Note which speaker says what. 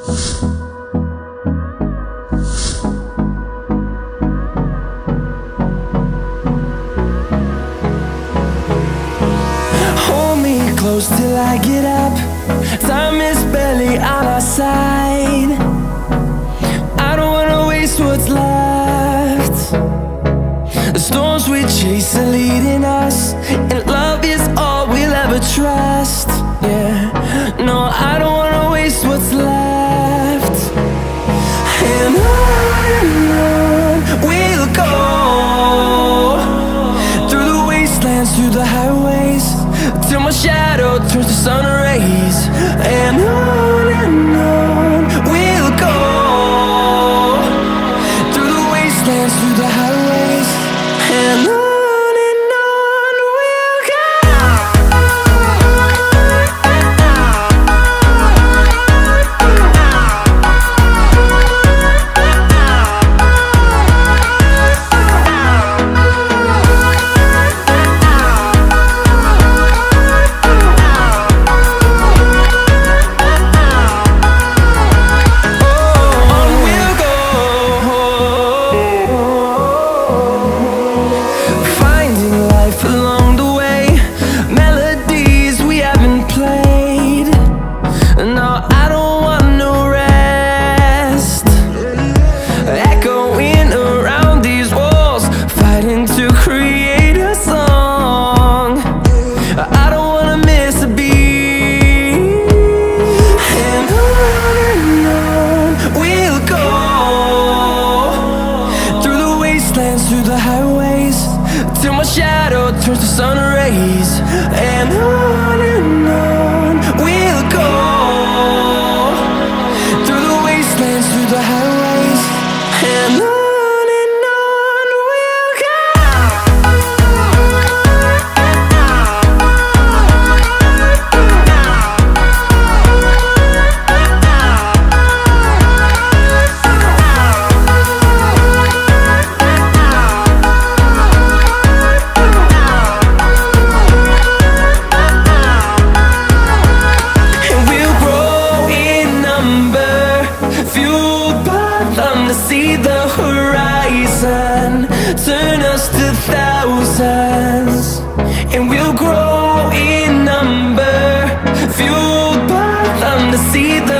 Speaker 1: Hold me close till I get up. Time is barely on our side. I don't wanna waste what's left. The storms we chase are leading us, and love is all we'll ever trust. Yeah, no, I don't wanna waste what's left. And on we'll go, through the wastelands, through the highways, till my shadow turns to sun rays. And on we'll go, through the wastelands, through the highways, and on we'll go. Through the highways, till my shadow turns to sun rays. And on we'll go, through the wastelands, through the highways, and on. To see the horizon turn us to thousands, and we'll grow in number, fueled by them to see the